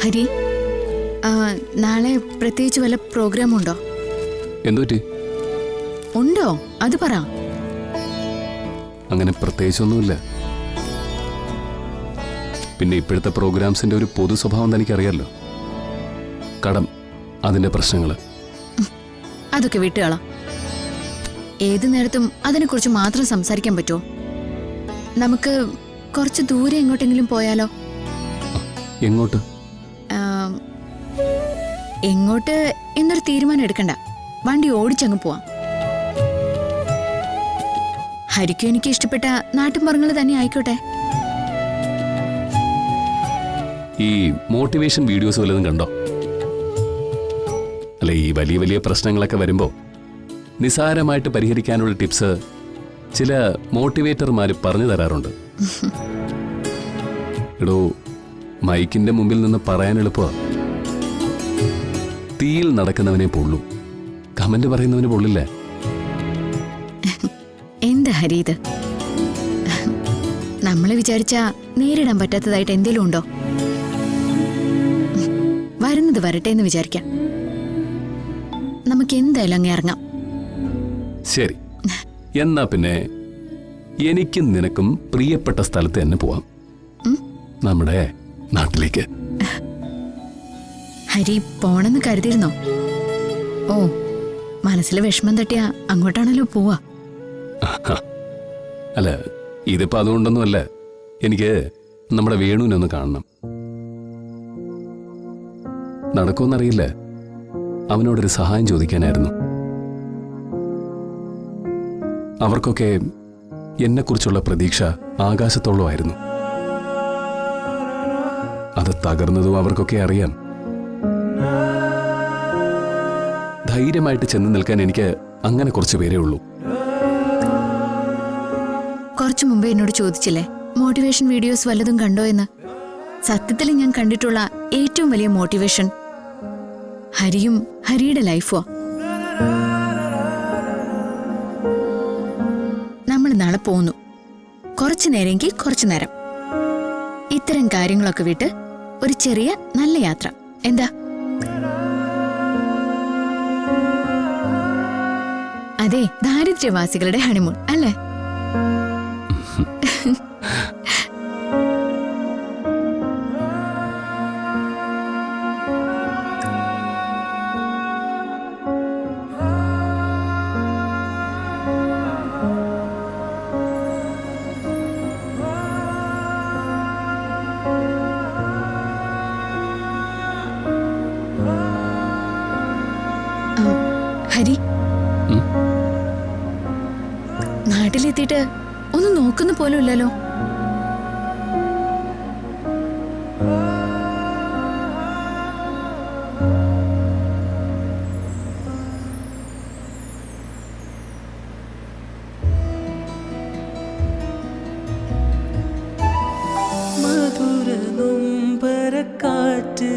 ഹരി, നാളെ പ്രത്യേകിച്ച് വല്ല പ്രോഗ്രാം ഉണ്ടോ? എന്തുപറ്റി? ഉണ്ടോ അത് പറ. അങ്ങനെ പ്രത്യേകിച്ചൊന്നുമില്ല. പിന്നെ ഇപ്പോഴത്തെ പ്രോഗ്രാംസിന്റെ ഒരു പൊതു സ്വഭാവം തനിക്കറിയാലോ. കടം, അതിന്റെ പ്രശ്നങ്ങൾ. അതൊക്കെ വിട്ടുകളാം. ഏതു നേരത്തും അതിനെക്കുറിച്ച് മാത്രം സംസാരിക്കാൻ പറ്റുമോ? നമുക്ക് കുറച്ച് ദൂരെ എങ്ങോട്ടെങ്കിലും പോയാലോ? എങ്ങോട്ട്? എങ്ങോട്ട് എന്നൊരു തീരുമാനം എടുക്കണ്ട, വണ്ടി ഓടിച്ചങ്ങ് പോവാം. ഹരിക്കും എനിക്ക് ഇഷ്ടപ്പെട്ട നാട്ടുമ്പുറങ്ങൾ തന്നെ ആയിക്കോട്ടെ. ഈ മോട്ടിവേഷൻ വീഡിയോസ് വല്ലതും കണ്ടോ? അല്ല, ഈ വലിയ വലിയ പ്രശ്നങ്ങളൊക്കെ വരുമ്പോ നിസാരമായിട്ട് പരിഹരിക്കാനുള്ള ടിപ്സ് ചില മോട്ടിവേറ്റർമാര് പറഞ്ഞു തരാറുണ്ട്. എടോ, മൈക്കിന്റെ മുമ്പിൽ നിന്ന് പറയാൻ എളുപ്പമാ. തീയിൽ നടക്കുന്നവനെ പൊള്ളൂ, കമന്റ് പറയുന്നവന് പൊള്ളില്ല. എന്താ ഹരി ഇത്? നമ്മളെ വിചാരിച്ചാ നേരിടാൻ പറ്റാത്തതായിട്ട് എന്തെങ്കിലും ഉണ്ടോ? വരുന്നത് വരട്ടെ എന്ന് വിചാരിക്കാം. നമുക്ക് എന്തായാലും അങ്ങ് ഇറങ്ങാം. ശരി, എന്നാ പിന്നെ എനിക്കും നിനക്കും പ്രിയപ്പെട്ട സ്ഥലത്ത് തന്നെ പോവാം, നമ്മുടെ നാട്ടിലേക്ക്. ഹരി പോണെന്ന് കരുതിയിരുന്നോ? ഓ, മനസ്സിലെ വിഷമം തട്ടിയാ അങ്ങോട്ടാണല്ലോ പോവാ. അല്ല, ഇതിപ്പോ അതുകൊണ്ടൊന്നുമല്ല. എനിക്ക് നമ്മുടെ വേണുവിനെ ഒന്ന് കാണണം. നടക്കുമെന്നറിയില്ല. അവനോടൊരു സഹായം ചോദിക്കാനായിരുന്നു. അവർക്കൊക്കെ എന്നെക്കുറിച്ചുള്ള പ്രതീക്ഷ ആകാശത്തോളമായിരുന്നു. അത് തകർന്നതും അവർക്കൊക്കെ അറിയാം. ധൈര്യമായിട്ട് ചെന്ന് നിൽക്കാൻ എനിക്ക് അങ്ങനെ കുറച്ച് പേരേ ഉള്ളൂ. കുറച്ചു മുമ്പ് എന്നോട് ചോദിച്ചില്ലേ മോട്ടിവേഷൻ വീഡിയോസ് വല്ലതും കണ്ടോ എന്ന്? സത്യത്തിൽ ഞാൻ കണ്ടിട്ടുള്ള ഏറ്റവും വലിയ മോട്ടിവേഷൻ ഹരിയും ഹരിയുടെ ലൈഫോ. നമ്മൾ നാളെ പോന്നു, കുറച്ചു നേരമെങ്കിൽ കുറച്ചു നേരം. ഇത്തരം കാര്യങ്ങളൊക്കെ വിട്ട് ഒരു ചെറിയ നല്ല യാത്ര എന്താ? അതെ, ദാരിദ്ര്യവാസികളുടെ ഹണിമൂൺ അല്ലേ? ഹരി, നാട്ടിലെത്തിയിട്ട് ഒന്നും നോക്കുന്ന പോലും ഇല്ലല്ലോ. മധുര നൊമ്പരക്കാറ്റ്